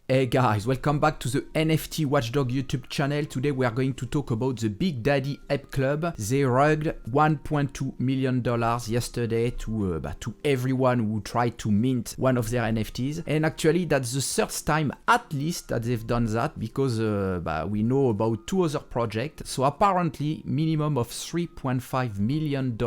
Hey guys, welcome back to the NFT WatchDog YouTube channel. Today we are going to talk about the big Daddy Ape Club. They rugged $1.2 million yesterday to everyone who tried to mint one of their NFTs. And actually that's the third time at least that they've done that, because we know about two other projects. So apparently minimum of $3.5 million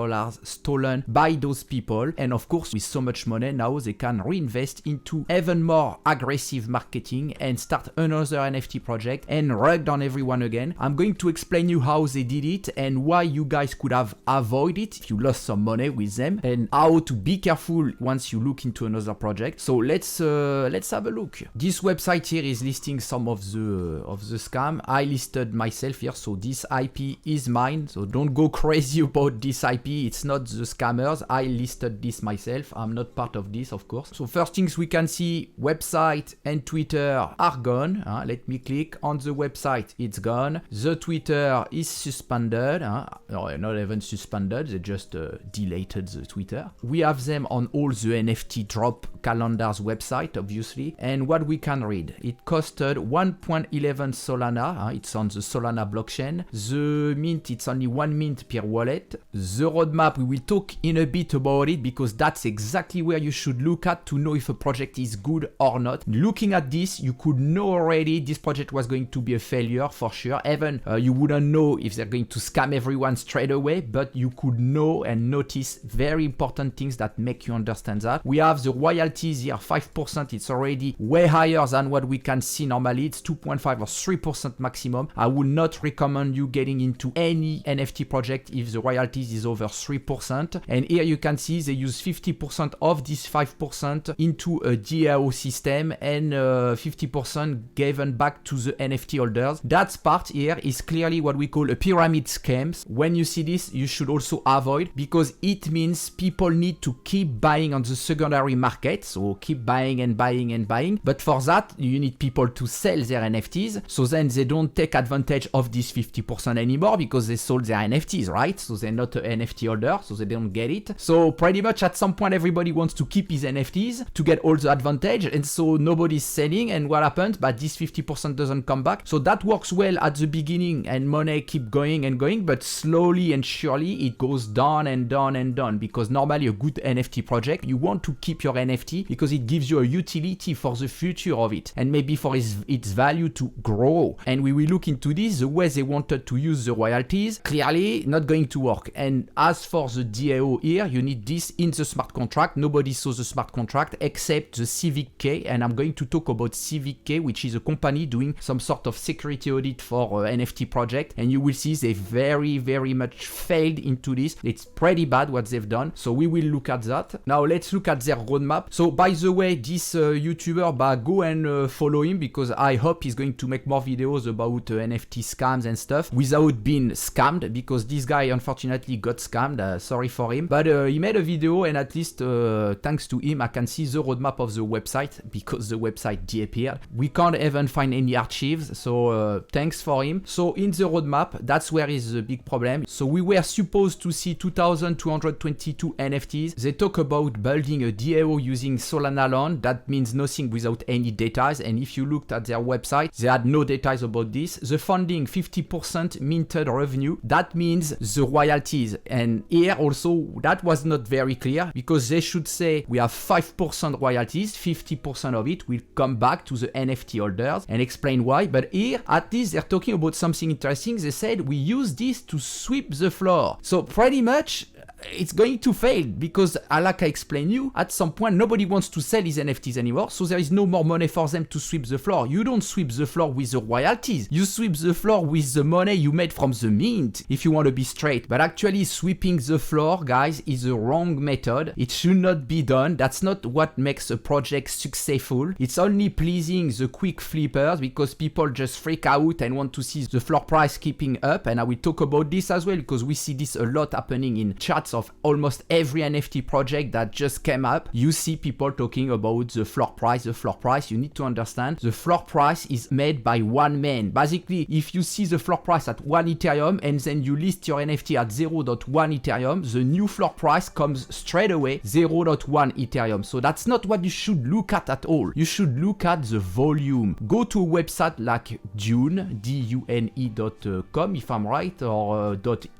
stolen by those people. And of course with so much money now they can reinvest into even more aggressive marketing and start another NFT project and rug on everyone again. I'm going to explain you how they did it and why you guys could have avoided it if you lost some money with them, and how to be careful once you look into another project. So let's have a look. This website here is listing some of the scam. I listed myself here, so this IP is mine, so don't go crazy about this IP. It's not the scammers. I listed this myself. I'm not part of this, of course. So first things we can see, website and Twitter are gone. Let me click on the website, it's gone. The Twitter is suspended. No, not even suspended, they just deleted the Twitter. We have them on all the NFT drop calendars website, obviously. And what we can read, it costed 1.11 Solana. It's on the Solana blockchain. The mint, it's only one mint per wallet. The roadmap, we will talk in a bit about it, because that's exactly where you should look at to know if a project is good or not. Looking at this, you could know already this project was going to be a failure for sure. Even you wouldn't know if they're going to scam everyone straight away, but you could know and notice very important things that make you understand that. We have the royalties here, 5%. It's already way higher than what we can see normally. It's 2.5 or 3% maximum. I would not recommend you getting into any NFT project if the royalties is over 3%. And here you can see they use 50% of this 5% into a DAO system, and 50% given back to the NFT holders. That part here is clearly what we call a pyramid scams. When you see this, you should also avoid, because it means people need to keep buying on the secondary market. So keep buying and buying and buying. But for that, you need people to sell their NFTs. So then they don't take advantage of this 50% anymore, because they sold their NFTs, right? So they're not an NFT holder, so they don't get it. So pretty much at some point, everybody wants to keep his NFTs to get all the advantage. And so nobody's selling. And what happens? But this 50% doesn't come back. So that works well at the beginning and money keep going and going, but slowly and surely it goes down and down and down, because normally a good NFT project, you want to keep your NFT because it gives you a utility for the future of it and maybe for its value to grow. And we will look into this, the way they wanted to use the royalties. Clearly not going to work. And as for the DAO here, you need this in the smart contract. Nobody saw the smart contract except the Civic KEY, and I'm going to talk about Civic KEY, which is a company doing some sort of security audit for NFT project, and you will see they very much failed into this. It's pretty bad what they've done, so we will look at that. Now let's look at their roadmap. So by the way, this YouTuber, go and follow him, because I hope he's going to make more videos about NFT scams and stuff without being scammed, because this guy unfortunately got scammed. Sorry for him, but he made a video, and at least thanks to him I can see the roadmap of the website, because the website disappeared. We can't even find any archives, so thanks for him. So in the roadmap, that's where is the big problem. So we were supposed to see 2,222 NFTs. They talk about building a DAO using Solana alone. That means nothing without any data, and if you looked at their website, they had no data about this. The funding, 50% minted revenue. That means the royalties, and here also that was not very clear, because they should say we have 5% royalties, 50% of it will come back to the NFT holders, and explain why. But here at least they're talking about something interesting. They said we use this to sweep the floor. So pretty much it's going to fail, because like I explained you, at some point nobody wants to sell his NFTs anymore, so there is no more money for them to sweep the floor. You don't sweep the floor with the royalties, you sweep the floor with the money you made from the mint, if you want to be straight. But actually sweeping the floor, guys, is the wrong method. It should not be done. That's not what makes a project successful. It's only pleasing the quick flippers, because people just freak out and want to see the floor price keeping up. And I will talk about this as well, because we see this a lot happening in chat charts of almost every NFT project that just came up, you see people talking about the floor price. The floor price, you need to understand, the floor price is made by one man. Basically, if you see the floor price at 1 Ethereum and then you list your NFT at 0.1 Ethereum, the new floor price comes straight away 0.1 Ethereum. So that's not what you should look at all. You should look at the volume. Go to a website like Dune, dune.com if I'm right, or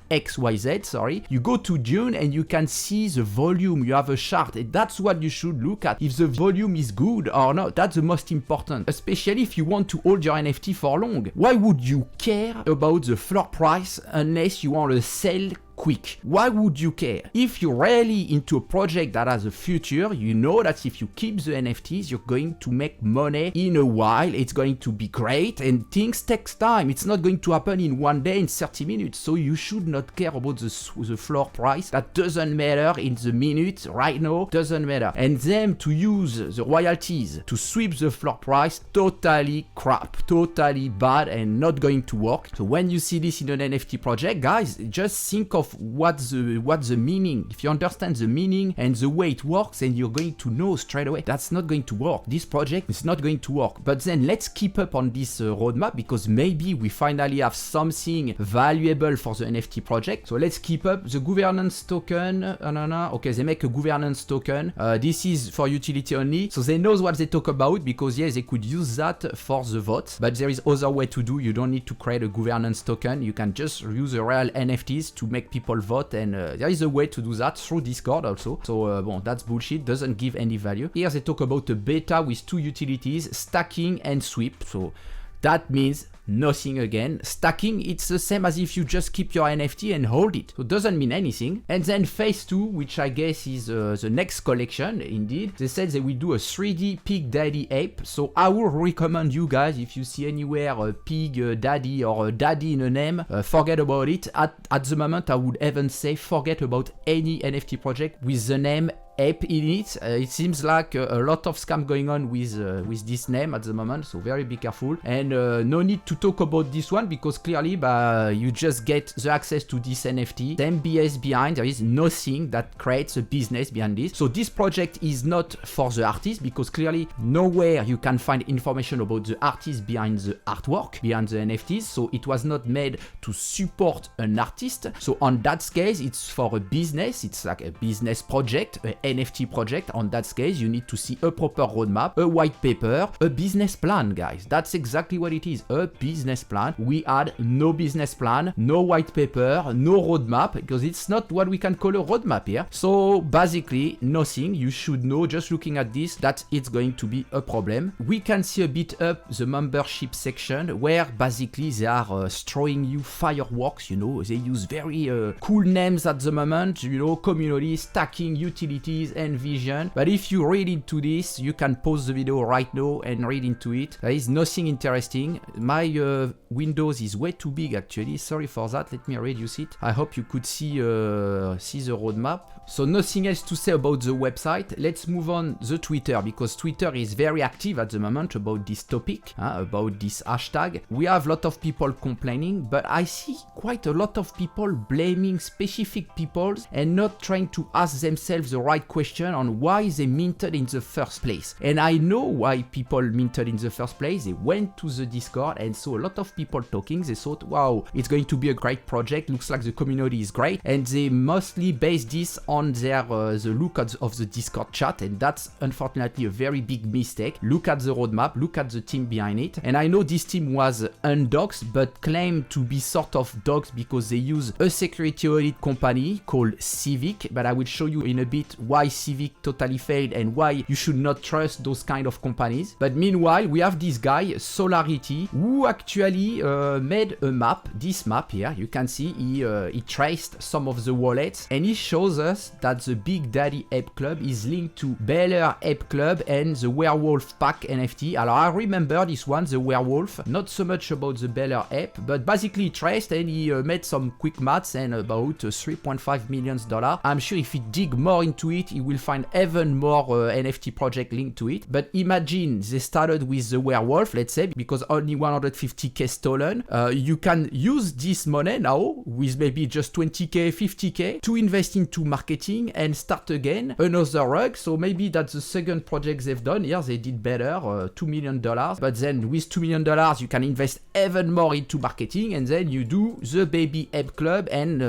XYZ, sorry. You go to Dune and you can see the volume. You have a chart, and that's what you should look at. If the volume is good or not, that's the most important, especially if you want to hold your NFT for long. Why would you care about the floor price unless you want to sell quick? Why would you care? If you're really into a project that has a future, you know that if you keep the NFTs, you're going to make money in a while. It's going to be great, and things takes time. It's not going to happen in one day, in 30 minutes. So you should not care about the floor price. That doesn't matter in the minute right now, doesn't matter. And them to use the royalties to sweep the floor price, totally crap, totally bad, and not going to work. So when you see this in an NFT project, guys, just think of what's the meaning. If you understand the meaning and the way it works, then you're going to know straight away that's not going to work. This project is not going to work. But then let's keep up on this roadmap, because maybe we finally have something valuable for the NFT project. So let's keep up. The governance token, okay, they make a governance token. This is for utility only, so they know what they talk about, because yes, they could use that for the vote, but there is other way to do. You don't need to create a governance token. You can just use the real NFTs to make people vote, and there is a way to do that through Discord also. So bon, that's bullshit, doesn't give any value. Here they talk about a beta with 2 utilities, stacking and sweep. So that means nothing again. Stacking, it's the same as if you just keep your NFT and hold it. So it doesn't mean anything. And then phase 2, which I guess is the next collection, indeed. They said they will do a 3D pig daddy ape. So I will recommend you guys, if you see anywhere a pig daddy or a daddy in a name, forget about it. At the moment, I would even say forget about any NFT project with the name ape in it. It seems like a lot of scam going on with this name at the moment, so very be careful. And no need to talk about this one, because clearly you just get the access to this NFT. Same BS behind, there is nothing that creates a business behind this. So this project is not for the artist, because clearly nowhere you can find information about the artist behind the artwork, behind the NFTs. So it was not made to support an artist. So on that case, it's for a business. It's like a business project, a NFT project. On that case, you need to see a proper roadmap, a white paper, a business plan, guys. That's exactly what it is, a business plan. We had no business plan, no white paper, no roadmap, because it's not what we can call a roadmap here. So basically nothing. You should know, just looking at this, that it's going to be a problem. We can see a bit up the membership section, where basically they are throwing you fireworks. You know, they use very cool names at the moment, you know, community, stacking, utilities, and vision. But if you read into this, you can pause the video right now and read into it. There is nothing interesting. My Windows is way too big actually, sorry for that. Let me reduce it. I hope you could see the roadmap. So nothing else to say about the website. Let's move on the Twitter, because Twitter is very active at the moment about this topic, about this hashtag. We have a lot of people complaining, but I see quite a lot of people blaming specific people and not trying to ask themselves the right question on why they minted in the first place. And I know why people minted in the first place. They went to the Discord and saw a lot of people talking. They thought, wow, it's going to be a great project. Looks like the community is great. And they mostly based this on their the look of the Discord chat, and that's unfortunately a very big mistake. Look at the roadmap, look at the team behind it. And I know this team was undoxed, but claimed to be sort of doxed because they use a security audit company called Civic, but I will show you in a bit why Civic totally failed and why you should not trust those kind of companies. But meanwhile, we have this guy, Solarity, who actually made a map, this map here. You can see he traced some of the wallets, and he shows us us that the Big Daddy Ape Club is linked to Baylor Ape Club and the Werewolf Pack NFT. Alors, I remember this one, the Werewolf, not so much about the Baylor Ape, but basically he traced and he made some quick maths and about $3.5 million. I'm sure if he dig more into it, he will find even more NFT project linked to it. But imagine they started with the Werewolf, let's say, because only 150k stolen. You can use this money now with maybe just 20k, 50k to invest into marketing and start again another rug. So maybe that's the second project they've done here. They did better, $2 million. But then with $2 million, you can invest even more into marketing, and then you do the Baby Ape Club, and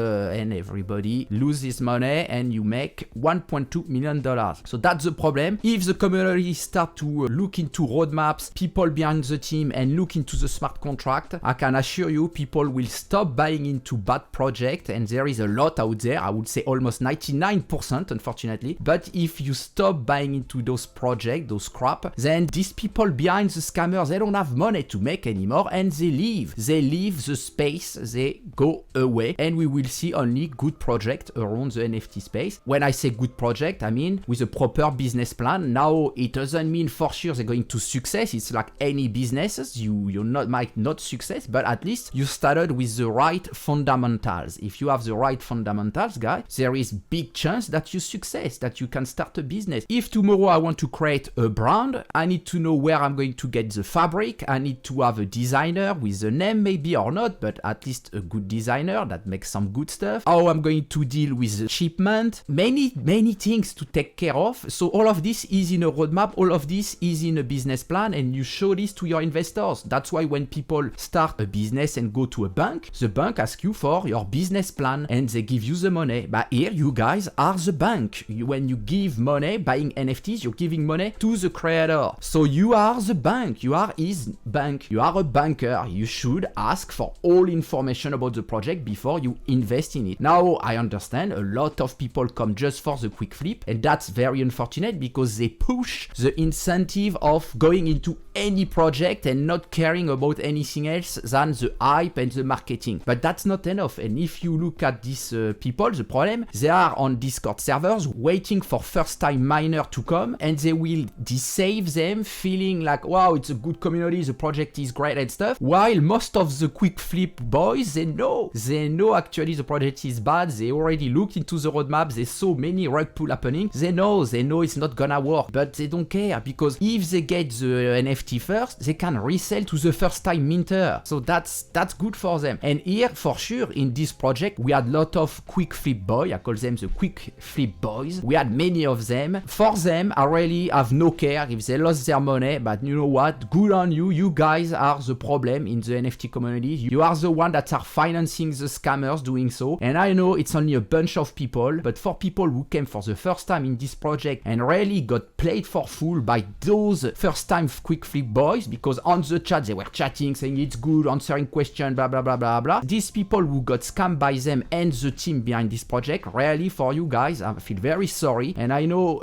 everybody loses money, and you make $1.2 million. So that's the problem. If the community start to look into roadmaps, people behind the team, and look into the smart contract, I can assure you people will stop buying into bad project, and there is a lot out there. I would say almost 99%, unfortunately. But if you stop buying into those projects, those crap, then these people behind the scammers, they don't have money to make anymore, and they leave. They leave the space, they go away, and we will see only good project around the NFT space. When I say good project, I mean with a proper business plan. Now, it doesn't mean for sure they're going to success. It's like any businesses, you might not success, but at least you started with the right fundamentals. If you have the right fundamentals, guys, there is big chance that you success, that you can start a business. If tomorrow I want to create a brand, I need to know where I'm going to get the fabric. I need to have a designer with a name maybe or not, but at least a good designer that makes some good stuff. How I'm going to deal with the shipment. Many things to take care of. So all of this is in a roadmap. All of this is in a business plan, and you show this to your investors. That's why when people start a business and go to a bank, the bank asks you for your business plan and they give you the money. But here you guys are the bank. When you give money buying NFTs, you're giving money to the creator. So you are the bank. You are his bank. You are a banker. You should ask for all information about the project before you invest in it. Now, I understand a lot of people come just for the quick flip, and that's very unfortunate because they push the incentive of going into any project and not caring about anything else than the hype and the marketing. But that's not enough. And if you look at these people, the problem, they are on Discord servers waiting for first time miner to come, and they will deceive them feeling like, wow, it's a good community, the project is great and stuff, while most of the quick flip boys, they know actually the project is bad. They already looked into the roadmap, they saw many rug pull happening, they know it's not gonna work, but they don't care, because if they get the NFT first, they can resell to the first time minter. So that's good for them. And here, for sure, in this project, we had a lot of quick flip boys. I call them the quick flip boys. We had many of them. For them, I really have no care if they lost their money, but you know what? Good on you. You guys are the problem in the NFT community. You are the one that are financing the scammers doing so. And I know it's only a bunch of people, but for people who came for the first time in this project and really got played for fool by those first time quick flip boys, because on the chat they were chatting saying it's good, answering questions, blah blah blah blah blah. These people who got scammed by them and the team behind this project, really for you guys, I feel very sorry. And I know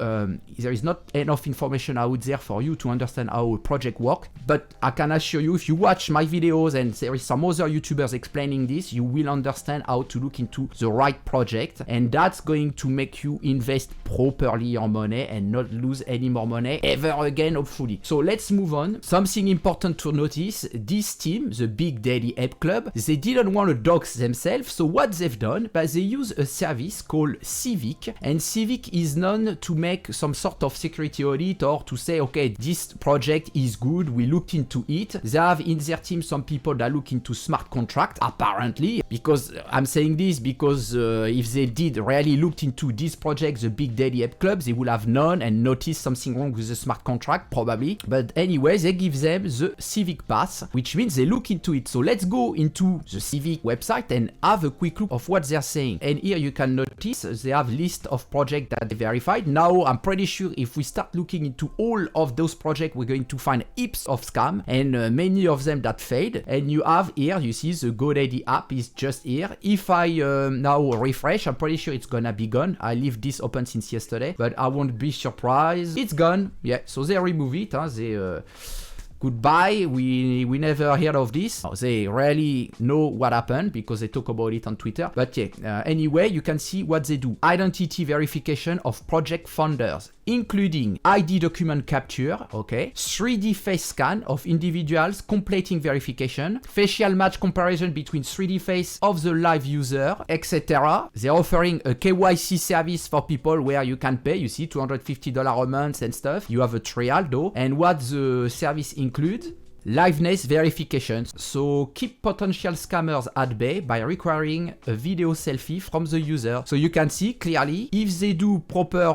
there is not enough information out there for you to understand how a project works, but I can assure you, if you watch my videos and there is some other YouTubers explaining this, you will understand how to look into the right project, and that's going to make you invest properly your money and not lose any more money ever again, hopefully. So let's move on. Something important to notice, this team, the Big Daddy Ape Club, they didn't want to dox themselves, so what they've done, but they use a service called Civic, and Civic is known to make some sort of security audit, or to say, okay, this project is good, we looked into it. They have in their team some people that look into smart contract, apparently, because I'm saying this because if they did really looked into this project, the Big Daddy Ape Club, they would have known and noticed something wrong with the smart contract, probably. But anyway, they give them the Civic Pass, which means they look into it. So let's go into the Civic website and have a quick look of what they're saying. And here you can notice they have list of projects that they verified. Now, I'm pretty sure if we start looking into all of those projects, we're going to find heaps of scam, and many of them that failed. And you have here, you see the GoDaddy app is just here. If I now refresh, I'm pretty sure it's gonna be gone. I leave this open since yesterday, but I won't be surprised. It's gone. Yeah, so they remove it. goodbye, we never heard of this. They rarely know what happened because they talk about it on Twitter. But yeah, anyway, you can see what they do. Identity verification of project founders, including ID document capture, okay, 3D face scan of individuals completing verification, facial match comparison between 3D face of the live user, etc. They're offering a KYC service for people where you can pay, you see, $250 a month and stuff. You have a trial though. And what the service includes? Liveness verifications. So keep potential scammers at bay by requiring a video selfie from the user. So you can see clearly if they do proper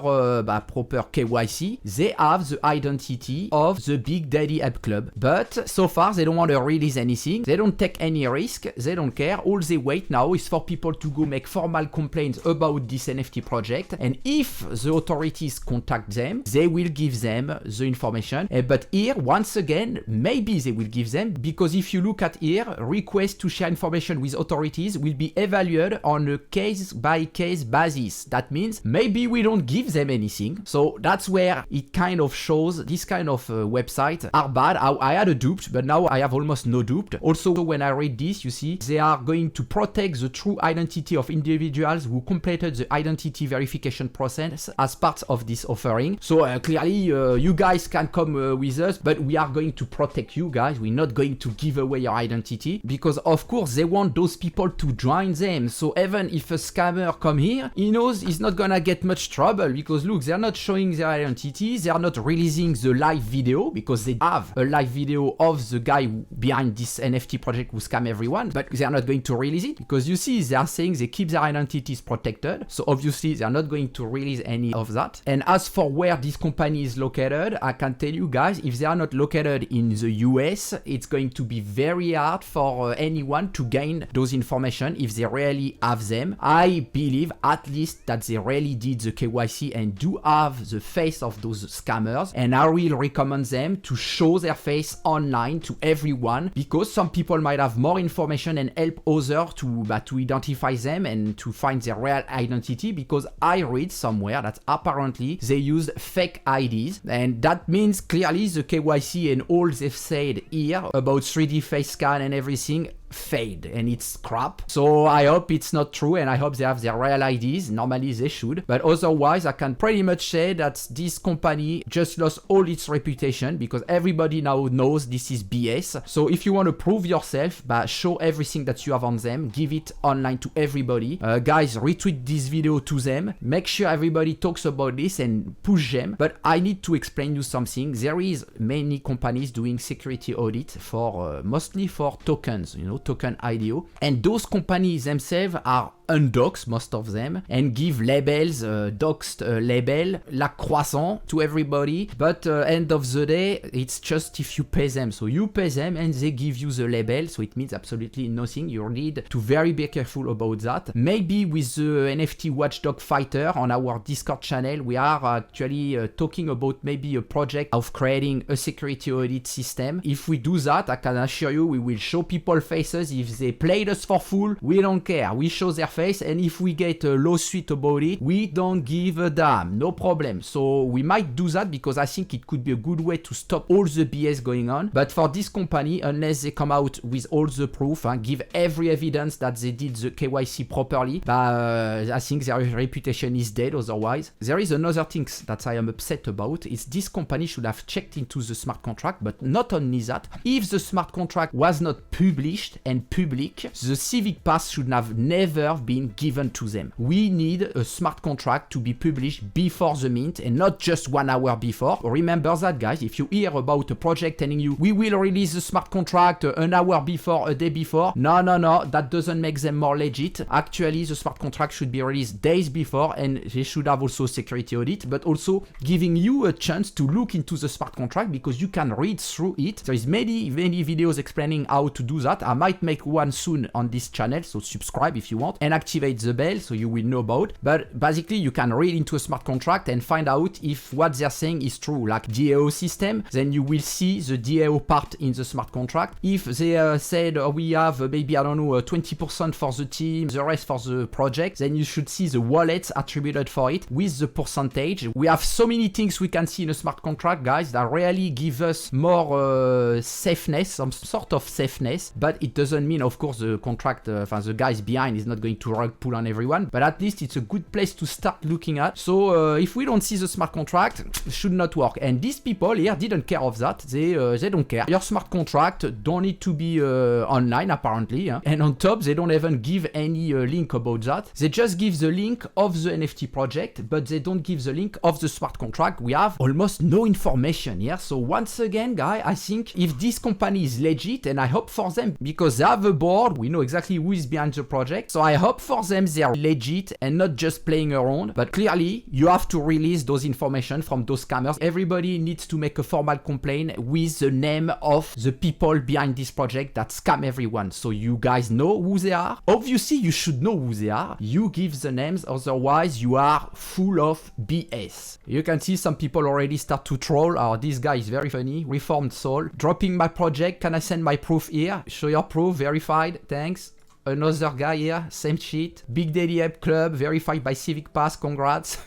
KYC, they have the identity of the big Daddy Ape Club. But so far they don't want to release anything. They don't take any risk. They don't care. All they wait now is for people to go make formal complaints about this NFT project. And if the authorities contact them, they will give them the information. But here, once again, maybe they will give them, because if you look at here, requests to share information with authorities will be evaluated on a case-by-case basis. That means maybe we don't give them anything. So that's where it kind of shows this kind of websites are bad. I had a duped, but now I have almost no duped. Also, when I read this, you see, they are going to protect the true identity of individuals who completed the identity verification process as part of this offering. So clearly, you guys can come with us, but we are going to protect you guys. We're not going to give away your identity because of course they want those people to join them. So even if a scammer come here, he knows he's not gonna get much trouble because look, they're not showing their identity, they are not releasing the live video because they have a live video of the guy behind this NFT project who scam everyone, but they are not going to release it because you see they are saying they keep their identities protected. So obviously they are not going to release any of that. And as for where this company is located, I can tell you guys, if they are not located in the US, it's going to be very hard for anyone to gain those information if they really have them. I believe at least that they really did the KYC and do have the face of those scammers, and I will recommend them to show their face online to everyone because some people might have more information and help others to identify them and to find their real identity, because I read somewhere that apparently they used fake IDs, and that means clearly the KYC and all they've said here about 3D face scan and everything fade and it's crap. So I hope it's not true, and I hope they have their real IDs. Normally they should, but otherwise I can pretty much say that this company just lost all its reputation because everybody now knows this is BS. So if you want to prove yourself, show everything that you have on them, give it online to everybody. Guys, retweet this video to them, make sure everybody talks about this and push them. But I need to explain you something. There is many companies doing security audit for mostly for tokens, you know, token IDO, and those companies themselves are undoxed, most of them, and give labels, doxed label, la croissant to everybody, but end of the day, it's just if you pay them. So you pay them and they give you the label, so it means absolutely nothing. You need to very be careful about that. Maybe with the NFT WatchDog fighter on our Discord channel, we are actually talking about maybe a project of creating a security audit system. If we do that, I can assure you we will show people faces. If they played us for full, we don't care. We show their face, and if we get a lawsuit about it, we don't give a damn, no problem. So we might do that because I think it could be a good way to stop all the BS going on. But for this company, unless they come out with all the proof and give every evidence that they did the KYC properly, I think their reputation is dead otherwise. There is another thing that I am upset about, is this company should have checked into the smart contract, but not only that, if the smart contract was not published and public, the Civic Pass should have never been given to them. We need a smart contract to be published before the mint and not just 1 hour before. Remember that, guys. If you hear about a project telling you we will release the smart contract an hour before, a day before, no, that doesn't make them more legit. Actually, the smart contract should be released days before, and they should have also security audit, but also giving you a chance to look into the smart contract because you can read through it. There is many videos explaining how to do that. I might make one soon on this channel, so subscribe if you want. And and activate the bell so you will know about. But basically you can read into a smart contract and find out if what they're saying is true, like DAO system, then you will see the DAO part in the smart contract. If they said we have maybe, I don't know, 20% for the team, the rest for the project, then you should see the wallets attributed for it with the percentage. We have so many things we can see in a smart contract, guys, that really give us more safeness, some sort of safeness, but it doesn't mean, of course, the contract, the guys behind is not going to rug pull on everyone, but at least it's a good place to start looking at. So if we don't see the smart contract, it should not work. And these people here didn't care of that. They don't care. Your smart contract don't need to be online apparently, and on top they don't even give any link about that. They just give the link of the NFT project, but they don't give the link of the smart contract. We have almost no information here. So once again, guys, I think if this company is legit, and I hope for them, because they have a board, we know exactly who is behind the project, so I hope for them they are legit and not just playing around. But clearly you have to release those information from those scammers. Everybody needs to make a formal complaint with the name of the people behind this project that scam everyone, so you guys know who they are. Obviously you should know who they are. You give the names, otherwise you are full of BS. You can see some people already start to troll. Oh, this guy is very funny. Reformed soul. Dropping my project. Can I send my proof here? Show your proof. Verified. Thanks. Another guy here. Same shit. Big Daddy Ape Club. Verified by Civic Pass. Congrats.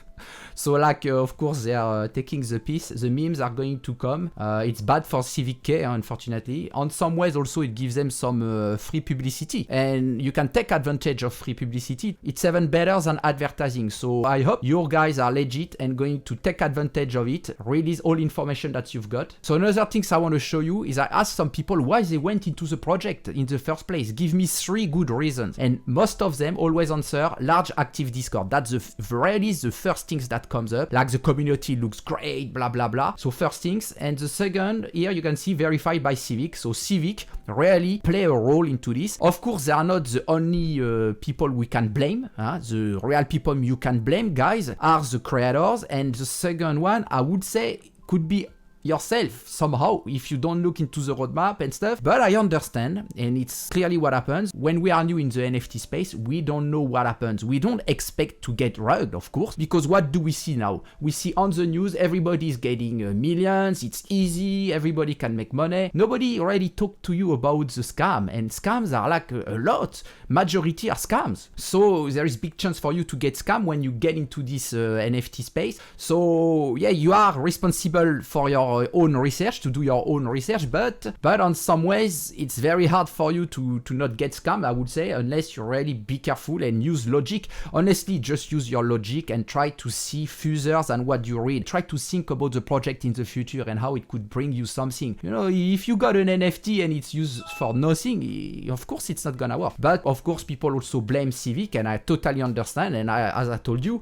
So like, of course, they are taking the piece. The memes are going to come. It's bad for Civic KEY, unfortunately. On some ways, also, it gives them some free publicity. And you can take advantage of free publicity. It's even better than advertising. So I hope your guys are legit and going to take advantage of it. Release all information that you've got. So another things I want to show you is I asked some people why they went into the project in the first place. Give me 3 good reasons. And most of them always answer large active Discord. That's really the first things that comes up, like the community looks great, blah blah blah. So first things. And the second, here you can see verified by Civic. So Civic really play a role into this. Of course, they are not the only people we can blame. The real people you can blame, guys, are the creators. And the second one, I would say, could be yourself somehow if you don't look into the roadmap and stuff. But I understand, and it's clearly what happens when we are new in the NFT space. We don't know what happens. We don't expect to get rugged, of course, because what do we see now? We see on the news everybody is getting millions. It's easy, everybody can make money. Nobody already talked to you about the scam, and scams are like a lot. Majority are scams, so there is big chance for you to get scammed when you get into this NFT space. So yeah, you are responsible for your own research, to do your own research, but on some ways it's very hard for you to not get scammed, I would say, unless you really be careful and use logic. Honestly, just use your logic and try to see further than what you read. Try to think about the project in the future and how it could bring you something. You know, if you got an NFT and it's used for nothing, of course it's not gonna work. But of course people also blame Civic, and I totally understand. And as I told you,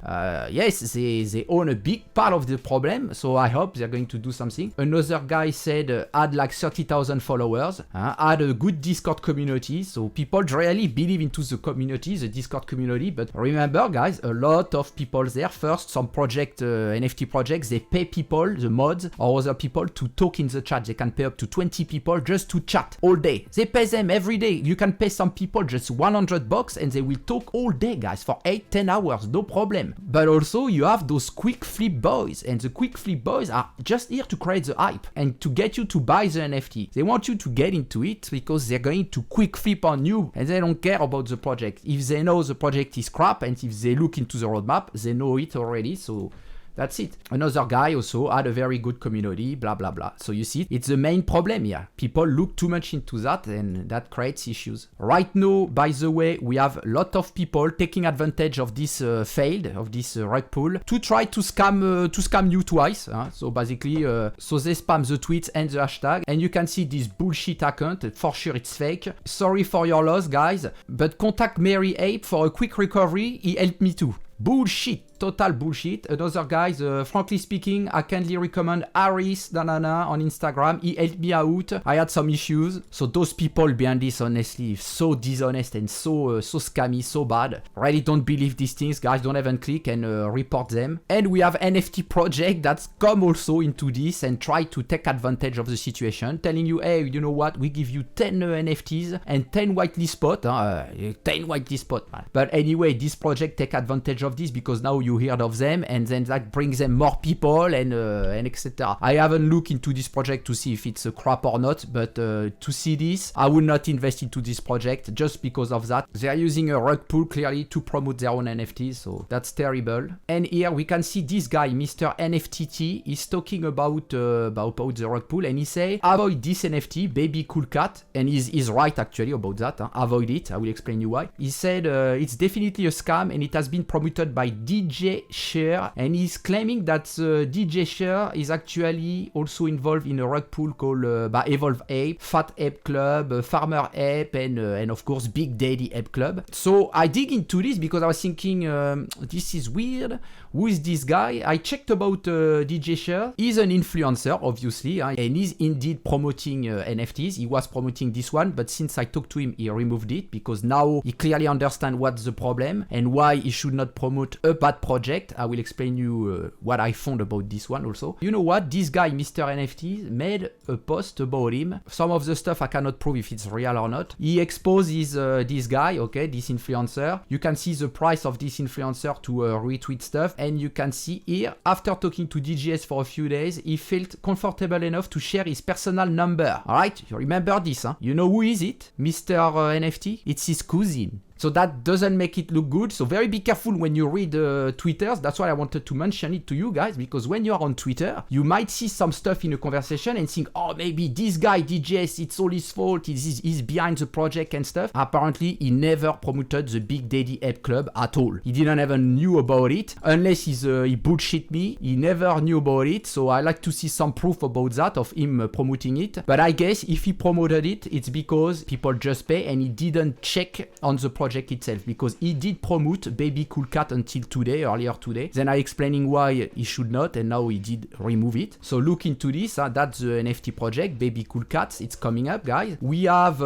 yes, they own a big part of the problem, so I hope they're going to do something. Another guy said add like 30,000 followers, add a good Discord community, so people really believe into the community, the Discord community. But remember, guys, a lot of people there. First, some project, NFT projects, they pay people, the mods or other people, to talk in the chat. They can pay up to 20 people just to chat all day. They pay them every day. You can pay some people just $100 and they will talk all day, guys, for 8-10 hours, no problem. But also you have those quick flip boys, and the quick flip boys are just here to create the hype and to get you to buy the NFT. They want you to get into it because they're going to quick flip on you, and they don't care about the project. If they know the project is crap, and if they look into the roadmap, they know it already, so that's it. Another guy also had a very good community, blah blah blah. So you see, it's the main problem here. People look too much into that, and that creates issues. Right now, by the way, we have a lot of people taking advantage of this failed, of this rug pull, to try to scam you twice. So basically, so they spam the tweets and the hashtag, and you can see this bullshit account. For sure, it's fake. Sorry for your loss, guys, but contact Mary Ape for a quick recovery. He helped me too. Bullshit. Total bullshit. Another guys, frankly speaking, I kindly recommend Aris Danana on Instagram. He helped me out. I had some issues. So those people behind this, honestly, so dishonest and so scammy, so bad. Really don't believe these things, guys. Don't even click and report them. And we have NFT Project that's come also into this and try to take advantage of the situation, telling you, hey, you know what? We give you 10 NFTs and 10 whitelist spot. 10 whitelist spot, man. But anyway, this project take advantage of this because now you heard of them, and then that brings them more people and etc. I haven't looked into this project to see if it's a crap or not, but to see this, I would not invest into this project just because of that. They're using a rug pull clearly to promote their own NFTs, so that's terrible. And here we can see this guy, Mr. NFT, is talking about the rug pull, and he say avoid this NFT, baby cool cat, and he's right actually about that. Avoid it. I will explain you why. He said it's definitely a scam and it has been promoted by DJ Share, and he's claiming that DJ Share is actually also involved in a rug pull called Evolve Ape, Fat Ape Club, Farmer Ape, and of course Big Daddy Ape Club. So I dig into this because I was thinking this is weird. Who is this guy? I checked about DJ Share. He's an influencer, obviously, and he's indeed promoting NFTs. He was promoting this one, but since I talked to him, he removed it because now he clearly understands what's the problem and why he should not promote a bad project. I will explain you what I found about this one also. You know what? This guy, Mr. NFT, made a post about him. Some of the stuff I cannot prove if it's real or not. He exposes this guy, okay, this influencer. You can see the price of this influencer to retweet stuff. And you can see here, after talking to DJS for a few days, he felt comfortable enough to share his personal number. Alright, you remember this, huh? You know who is it? Mr. NFT? It's his cousin. So that doesn't make it look good. So very be careful when you read Twitters. That's why I wanted to mention it to you guys, because when you're on Twitter, you might see some stuff in a conversation and think, oh, maybe this guy, DJS, it's all his fault. He's behind the project and stuff. Apparently, he never promoted the Big Daddy Ape Club at all. He didn't even knew about it, unless he bullshit me. He never knew about it. So I like to see some proof about that, of him promoting it. But I guess if he promoted it, it's because people just pay and he didn't check on the project itself, because he did promote Baby Cool Cat until today, earlier today. Then I explaining why he should not, and now he did remove it. So look into this. That's the NFT project, Baby Cool Cats. It's coming up, guys. We have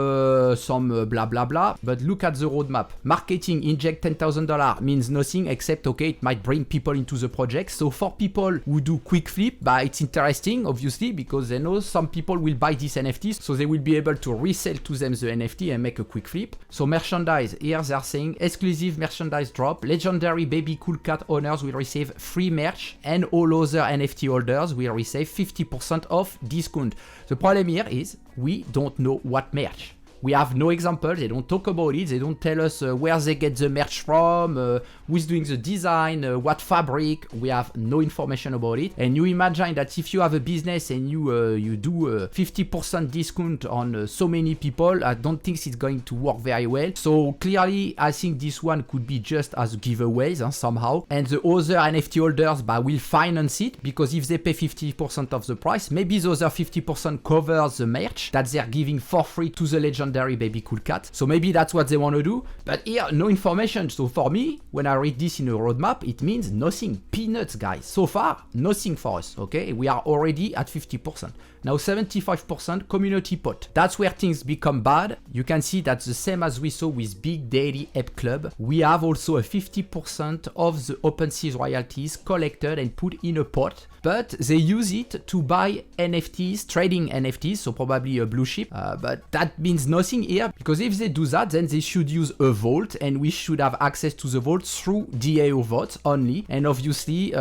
some blah blah blah, but look at the roadmap. Marketing, inject $10,000 means nothing except, okay, it might bring people into the project. So for people who do quick flip, it's interesting, obviously, because they know some people will buy these NFTs, so they will be able to resell to them the NFT and make a quick flip. So merchandise, here they are saying exclusive merchandise drop. Legendary Baby Cool Cat owners will receive free merch, and all other NFT holders will receive 50% off discount. The problem here is we don't know what merch. We have no examples. They don't talk about it. They don't tell us where they get the merch from, who's doing the design, what fabric. We have no information about it. And you imagine that if you have a business and you do a 50% discount on so many people, I don't think it's going to work very well. So clearly, I think this one could be just as giveaways somehow. And the other NFT holders will finance it, because if they pay 50% of the price, maybe the other 50% covers the merch that they're giving for free to the legendary Baby Cool Cat. So maybe that's what they want to do. But here, no information. So for me, when I read this in a roadmap, it means nothing. Peanuts, guys. So far, nothing for us. Okay, we are already at 50%. Now 75% community pot. That's where things become bad. You can see that's the same as we saw with Big Daddy Ape Club. We have also a 50% of the OpenSea royalties collected and put in a pot, but they use it to buy NFTs, trading NFTs, so probably a blue chip. But that means nothing here, because if they do that, then they should use a vault, and we should have access to the vault through DAO votes only. And obviously,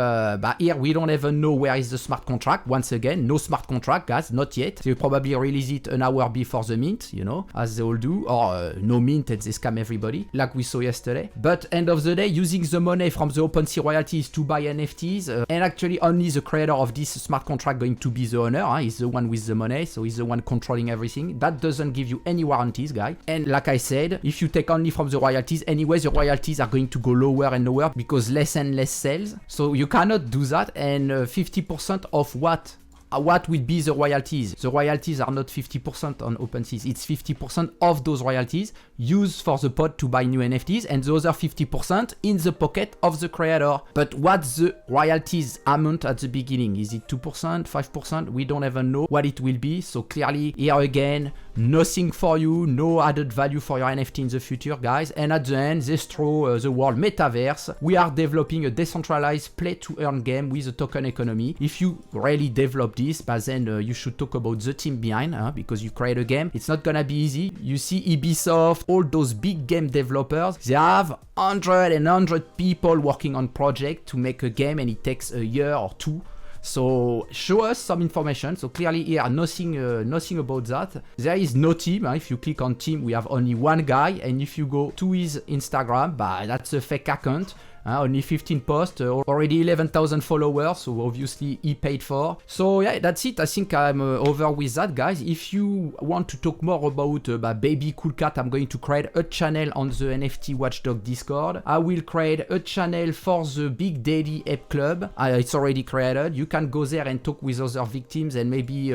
here we don't even know where is the smart contract. Once again, no smart contract, guys, not yet. They'll probably release it an hour before the mint, you know, as they all do, or no mint and they scam everybody, like we saw yesterday. But end of the day, using the money from the OpenSea royalties to buy NFTs, and actually only the creator of this smart contract going to be the owner, he's the one with the money, so he's the one controlling everything. That doesn't give you any warranties, guys. And like I said, if you take only from the royalties, anyway, the royalties are going to go lower and lower because less and less sales. So you cannot do that, and 50% of what? what will be the royalties? The royalties are not 50% on OpenSea. It's 50% of those royalties used for the pod to buy new NFTs, and the other 50% in the pocket of the creator. But what's the royalties amount at the beginning? Is it 2%, 5%? We don't even know what it will be. So clearly here again, nothing for you, no added value for your NFT in the future, guys. And at the end, they throw the word metaverse. We are developing a decentralized play to earn game with a token economy. If you really develop this, but then you should talk about the team behind, because you create a game. It's not gonna be easy. You see Ubisoft, all those big game developers, they have 100 people working on project to make a game, and it takes a year or two. So show us some information. So clearly here, nothing about that. There is no team. If you click on team, we have only one guy. And if you go to his Instagram, that's a fake account. Only 15 posts, already 11,000 followers, so obviously he paid for. So yeah, that's it. I think I'm over with that, guys. If you want to talk more about Baby Cool Cat, I'm going to create a channel on the NFT WatchDog Discord. I will create a channel for the Big Daddy Ape Club. It's already created. You can go there and talk with other victims and maybe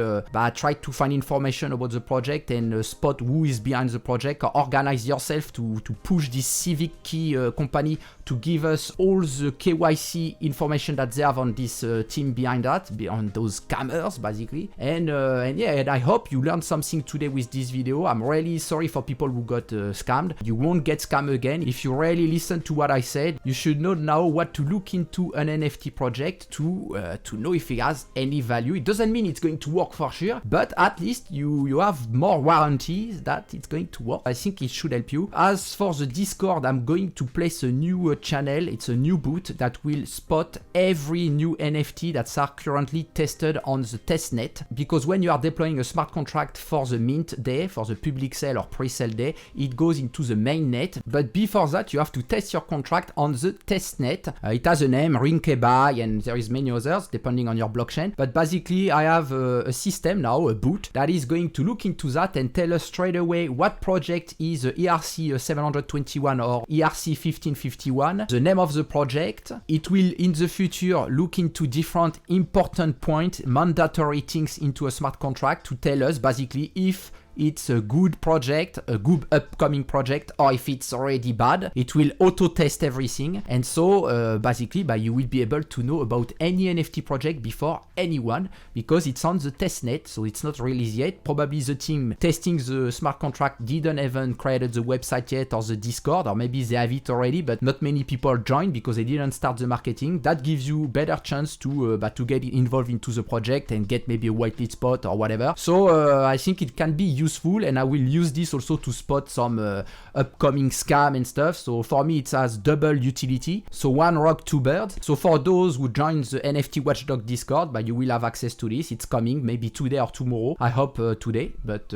try to find information about the project and spot who is behind the project, or organize yourself to push this Civic Key company to give us all the KYC information that they have on this team behind that, beyond those scammers basically. And yeah, and I hope you learned something today with this video. I'm really sorry for people who got scammed. You won't get scammed again. If you really listen to what I said, you should know now what to look into an NFT project to know if it has any value. It doesn't mean it's going to work for sure, but at least you have more warranties that it's going to work. I think it should help you. As for the Discord, I'm going to place a new channel. It's a new boot that will spot every new NFT that are currently tested on the testnet, because when you are deploying a smart contract for the mint day, for the public sale or pre-sale day, it goes into the mainnet. But before that, you have to test your contract on the testnet. It has a name, Rinkebai, and there is many others depending on your blockchain. But basically, I have a system now, a boot, that is going to look into that and tell us straight away what project is ERC 721 or ERC 1551, the name of the project. It will in the future look into different important points, mandatory things into a smart contract to tell us basically if it's a good project, a good upcoming project, or if it's already bad. It will auto test everything, and so basically you will be able to know about any NFT project before anyone, because it's on the testnet, so it's not released yet. Probably the team testing the smart contract didn't even create the website yet or the Discord, or maybe they have it already but not many people joined because they didn't start the marketing. That gives you better chance to get involved into the project and get maybe a whitelist spot or whatever. So I think it can be useful, and I will use this also to spot some upcoming scam and stuff. So for me, it has double utility. So one rock, two birds. So for those who join the NFT WatchDog Discord, you will have access to this. It's coming maybe today or tomorrow. I hope today, but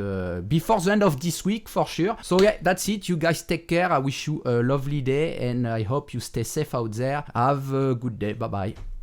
before the end of this week for sure. So yeah, that's it. You guys take care. I wish you a lovely day, and I hope you stay safe out there. Have a good day. Bye bye.